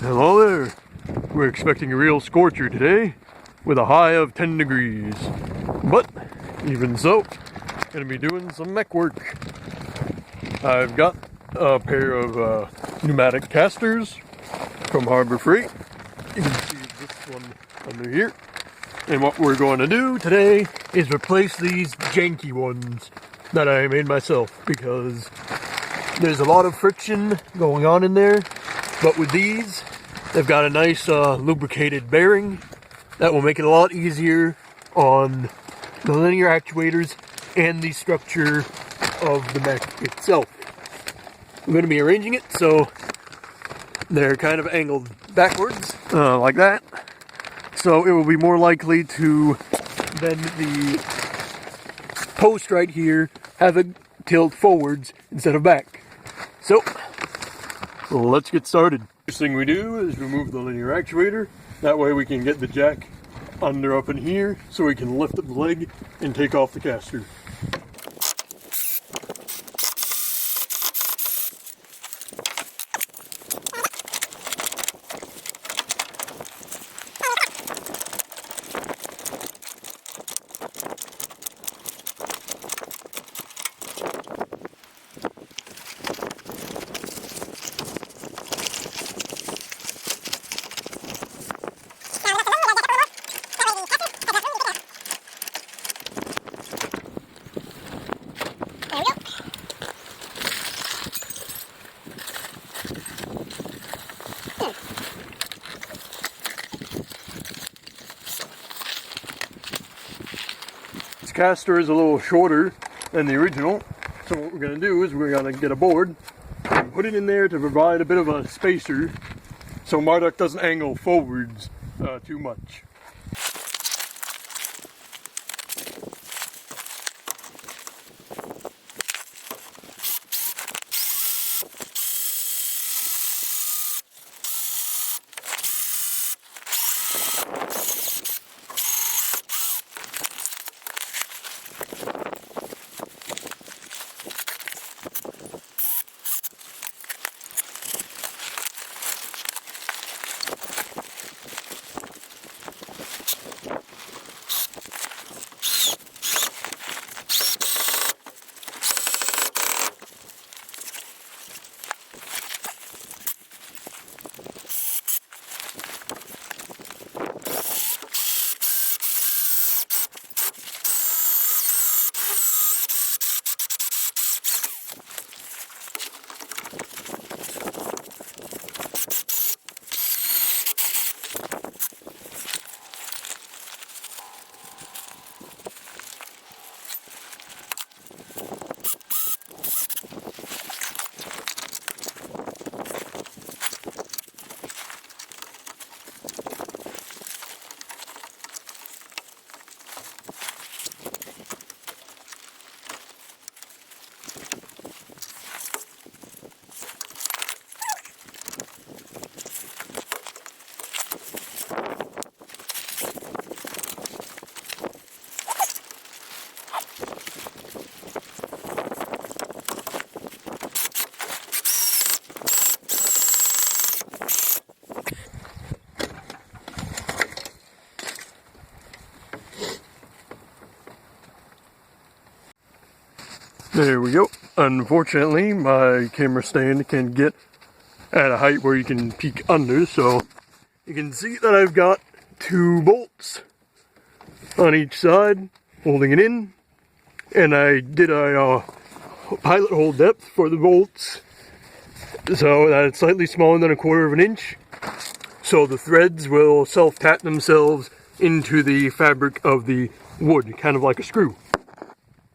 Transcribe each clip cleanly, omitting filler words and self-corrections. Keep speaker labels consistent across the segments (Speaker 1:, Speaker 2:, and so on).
Speaker 1: Hello there. We're expecting a real scorcher today with a high of 10 degrees. But even so, gonna be doing some mech work. I've got a pair of pneumatic casters from Harbor Freight. You can see this one under here. And what we're going to do today is replace these janky ones that I made myself because there's a lot of friction going on in there. But with these, they've got a nice lubricated bearing that will make it a lot easier on the linear actuators and the structure of the mech itself. I'm going to be arranging it so they're kind of angled backwards, like that. So it will be more likely to bend the post right here, have it tilt forwards instead of back. So, let's get started. First thing we do is remove the linear actuator. That way we can get the jack under up in here so we can lift up the leg and take off the caster. This caster is a little shorter than the original, so what we're going to do is we're going to get a board and put it in there to provide a bit of a spacer so MARDUK doesn't angle forwards too much. There we go. Unfortunately, my camera stand can get at a height where you can peek under, so you can see that I've got 2 bolts on each side holding it in, and I did a pilot hole depth for the bolts so that it's slightly smaller than 1/4 of an inch, so the threads will self-tap themselves into the fabric of the wood, kind of like a screw.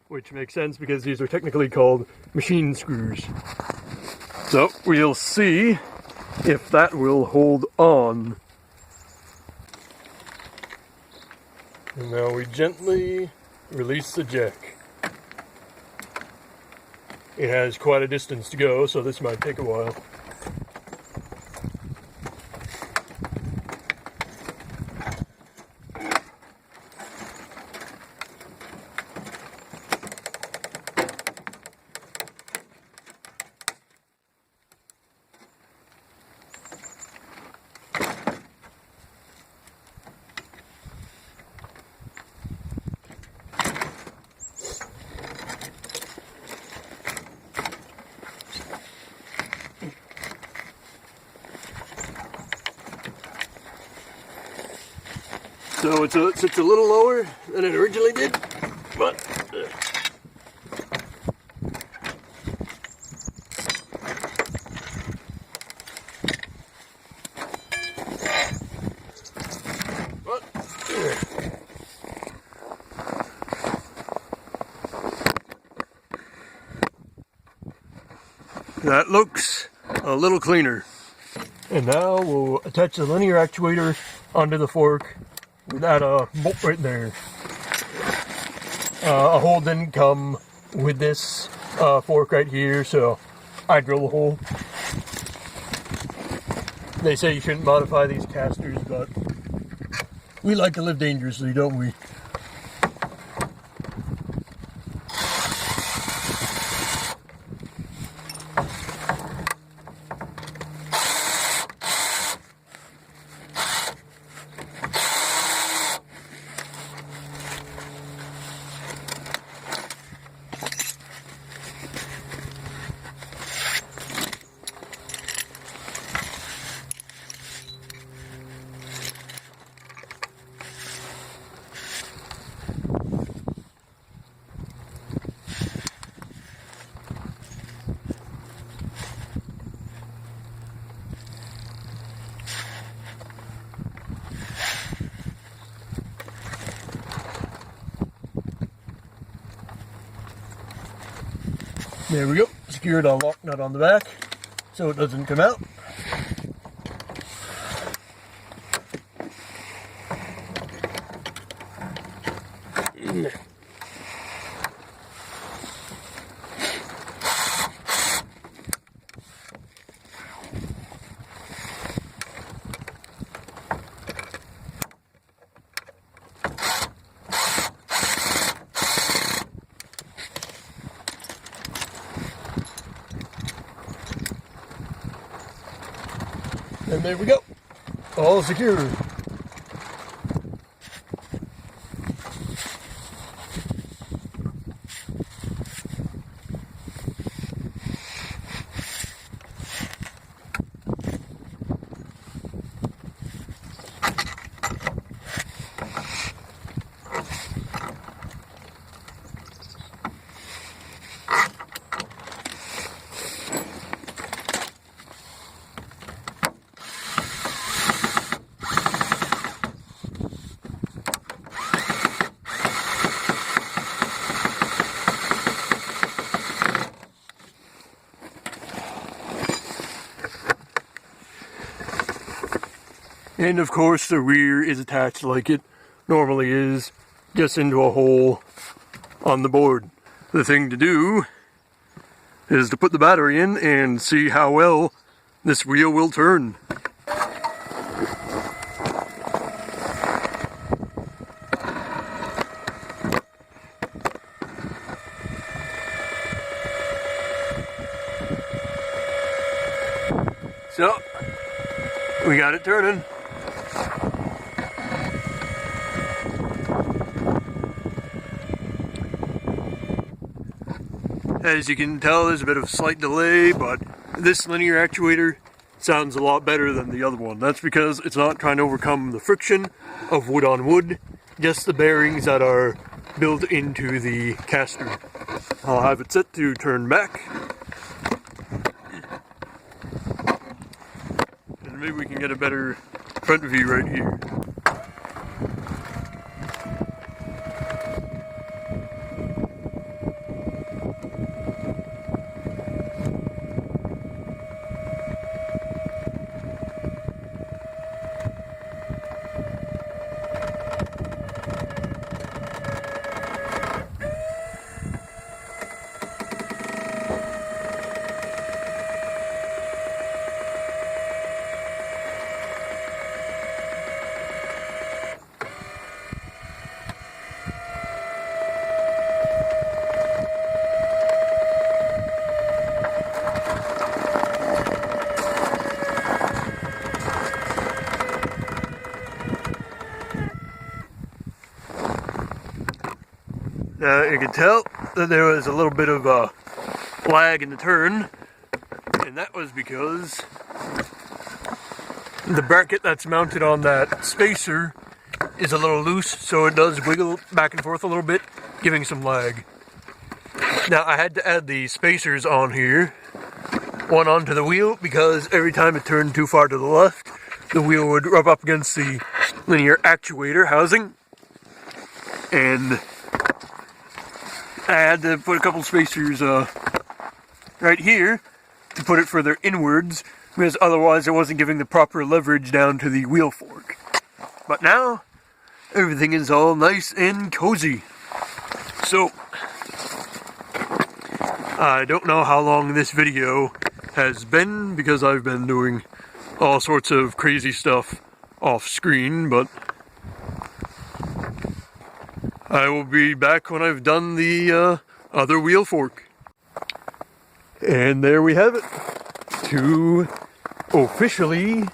Speaker 1: Which makes sense because these are technically called machine screws. So we'll see if that will hold on. And now we gently release the jack. It has quite a distance to go, so this might take a while. So it sits a little lower than it originally did, but that looks a little cleaner. And now we'll attach the linear actuator onto the fork with that bolt right there. A hole didn't come with this fork right here, so I drilled a hole. They say you shouldn't modify these casters, but we like to live dangerously, don't we? There we go. Secured a lock nut on the back so it doesn't come out. And there we go, all secure. And of course the rear is attached like it normally is, just into a hole on the board. The thing to do is to put the battery in and see how well this wheel will turn. So, we got it turning. As you can tell, there's a bit of a slight delay, but this linear actuator sounds a lot better than the other one. That's because it's not trying to overcome the friction of wood on wood, just the bearings that are built into the caster. I'll have it set to turn back. And maybe we can get a better front view right here. You could tell that there was a little bit of a lag in the turn, and that was because the bracket that's mounted on that spacer is a little loose, so it does wiggle back and forth a little bit, giving some lag. Now I had to add the spacers on here, one onto the wheel, because every time it turned too far to the left, the wheel would rub up against the linear actuator housing. And I had to put a couple spacers right here to put it further inwards, because otherwise it wasn't giving the proper leverage down to the wheel fork. But now, everything is all nice and cozy. So, I don't know how long this video has been, because I've been doing all sorts of crazy stuff off screen, but I will be back when I've done the other wheel fork. And there we have it. 2 officially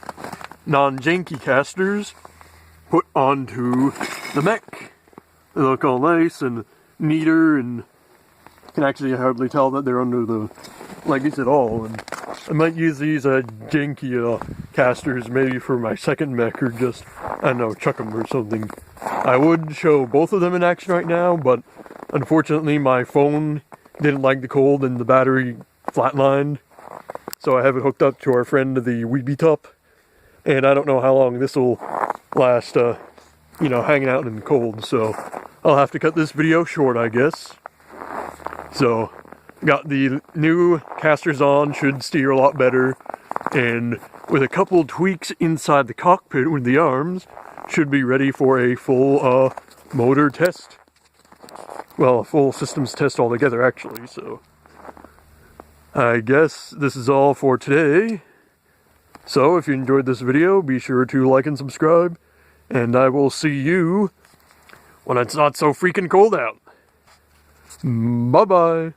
Speaker 1: non-janky casters put onto the mech. They look all nice and neater, and you can actually hardly tell that they're under the leggings at all. And I might use these janky casters maybe for my second mech, or just, I don't know, chuck them or something. I would show both of them in action right now, but unfortunately my phone didn't like the cold and the battery flatlined. So I have it hooked up to our friend the Weeby Top, and I don't know how long this will last, you know, hanging out in the cold. So I'll have to cut this video short, I guess. So, got the new casters on, should steer a lot better, and with a couple tweaks inside the cockpit with the arms, should be ready for a full motor test. Well, a full systems test altogether, actually. So I guess this is all for today. So if you enjoyed this video, be sure to like and subscribe, and I will see you when it's not so freaking cold out. Bye-bye.